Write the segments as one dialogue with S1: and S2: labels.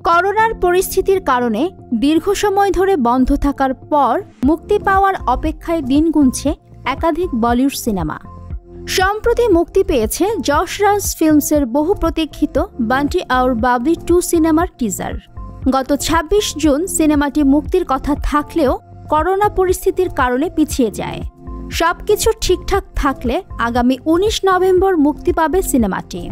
S1: করোনার পরিস্থিতির কারণে দীর্ঘ সময় ধরে বন্ধ থাকার পর মুক্তি পাওয়ার অপেক্ষায় দিন গুনছে একাধিক বলিউড সিনেমা। সম্প্রতি মুক্তি পেয়েছে যশ রাজ ফিল্মসের বহু প্রতীক্ষিত বান্টি আর বাবলি 2 সিনেমার টিজার। গত ২৬ জুন সিনেমাটি মুক্তির কথা থাকলেও করোনা পরিস্থিতির কারণে পিছিয়ে যায়। সবকিছু ঠিকঠাক থাকলে আগামী ১৯ নভেম্বর মুক্তি পাবে সিনেমাটি।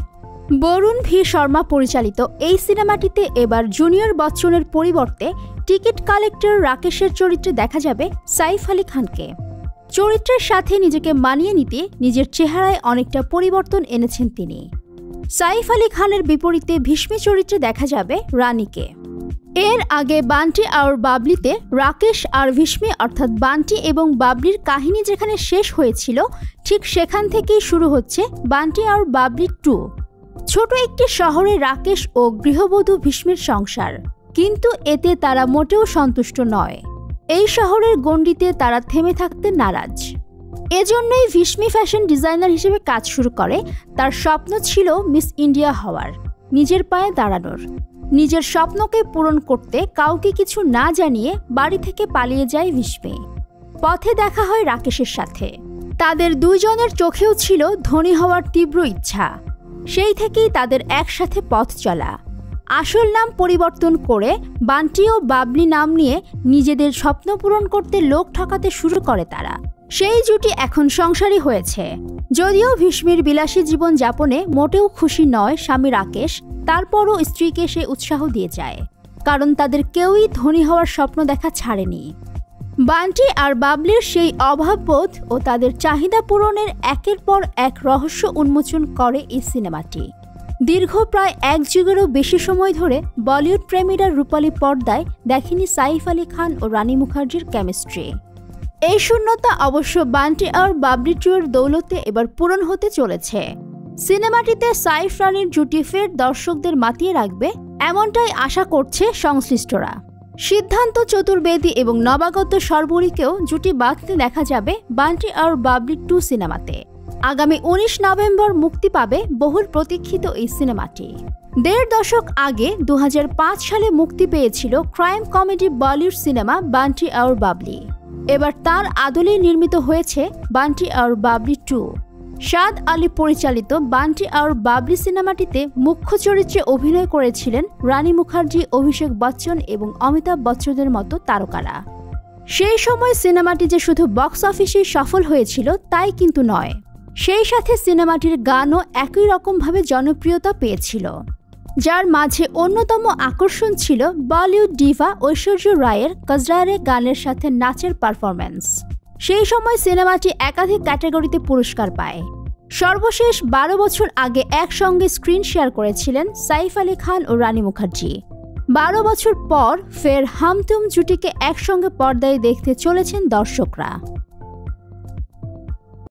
S1: বরুণ ভি শর্মা পরিচালিত এই সিনেমাটিতে এবার জুনিয়র বচ্চনের পরিবর্তে টিকিট কালেক্টর রাকেশের চরিত্রে দেখা যাবে সাইফ আলী খানকে। চরিত্রের সাথে নিজেকে মানিয়ে নিতে নিজের চেহারায় অনেকটা পরিবর্তন এনেছেন তিনি। সাইফ আলী খানের বিপরীতে ভীষ্মী চরিত্রে দেখা যাবে রানীকে। এর আগে বান্টি আর বাবলিতে রাকেশ আর ভীষ্মী অর্থাৎ বান্টি এবং বাবলির কাহিনী যেখানে শেষ হয়েছিল ঠিক সেখান থেকেই শুরু হচ্ছে বান্টি আর বাবলি 2। ছোট একটি শহরে রাকেশ ও গৃহবধূ ভীষ্মীর সংসার, কিন্তু এতে তারা মোটেও সন্তুষ্ট নয়। এই শহরের গণ্ডিতে তারা থেমে থাকতে নারাজ। এজন্যই ভীষ্মী ফ্যাশন ডিজাইনার হিসেবে কাজ শুরু করে। তার স্বপ্ন ছিল মিস ইন্ডিয়া হওয়ার, নিজের পায়ে দাঁড়ানোর। নিজের স্বপ্নকে পূরণ করতে কাউকে কিছু না জানিয়ে বাড়ি থেকে পালিয়ে যায় ভীষ্মী। পথে দেখা হয় রাকেশের সাথে। তাদের দুইজনের চোখেও ছিল ধনী হওয়ার তীব্র ইচ্ছা। সেই থেকেই তাদের একসাথে পথ চলা। আসল নাম পরিবর্তন করে বান্টি ও বাবলি নাম নিয়ে নিজেদের স্বপ্ন পূরণ করতে লোক ঠকাতে শুরু করে তারা। সেই জুটি এখন সংসারী হয়েছে। যদিও ভীষ্মীর বিলাসী জীবন যাপনে মোটেও খুশি নয় স্বামী রাকেশ, তারপরও স্ত্রীকে সে উৎসাহ দিয়ে যায়, কারণ তাদের কেউই ধনী হওয়ার স্বপ্ন দেখা ছাড়েনি। বান্টি আর বাবলির সেই অভাববোধ ও তাদের চাহিদা পূরণের একের পর এক রহস্য উন্মোচন করে এই সিনেমাটি। দীর্ঘ প্রায় ১ যুগেরও বেশি সময় ধরে বলিউড প্রেমীরা রূপালী পর্দায় দেখেনি সাইফ আলী খান ও রানী মুখার্জির কেমিস্ট্রি। এই শূন্যতা অবশ্য বান্টি আর বাবলি 2 এর দৌলতে এবার পূরণ হতে চলেছে। সিনেমাটিতে সাইফ রানীর জুটি ফের দর্শকদের মাতিয়ে রাখবে, এমনটাই আশা করছে সংশ্লিষ্টরা। সিদ্ধান্ত চতুর্বেদী এবং নবাগত শর্বরীকেও জুটি বাঁধতে দেখা যাবে বান্টি আর বাবলি 2 সিনেমাতে। আগামী ১৯ নভেম্বর মুক্তি পাবে বহুল প্রতীক্ষিত এই সিনেমাটি। ১.৫ দশক আগে ২০০৫ সালে মুক্তি পেয়েছিল crime comedy Bollywood cinema Bunty আর বাবলি। এবার তার আদলেই নির্মিত হয়েছে বান্টি আর বাবলি 2। শাদ আলী পরিচালিত বান্টি আর বাবলি সিনেমাটিতে মুখ্য চরিত্রে অভিনয় করেছিলেন রানী মুখার্জি, অভিষেক বচ্চন এবং অমিতাভ বচ্চনের মতো তারকারা। সেই সময় সিনেমাটি যে শুধু বক্স অফিসেই সফল হয়েছিল তাই কিন্তু নয়, সেই সাথে সিনেমাটির গানও একই রকমভাবে জনপ্রিয়তা পেয়েছিল, যার মাঝে অন্যতম আকর্ষণ ছিল বলিউড ডিভা ঐশ্বর্য রায়ের কজরারে গানের সাথে নাচের পারফরম্যান্স। সেই সময় সিনেমাটি একাধিক ক্যাটাগরিতে পুরস্কার পায়। সর্বশেষ ১২ বছর আগে একসঙ্গে স্ক্রিন শেয়ার করেছিলেন সাইফ আলী খান ও রানী মুখার্জি। ১২ বছর পর ফের হাম তুম জুটিকে একসঙ্গে পর্দায় দেখতে চলেছেন দর্শকরা।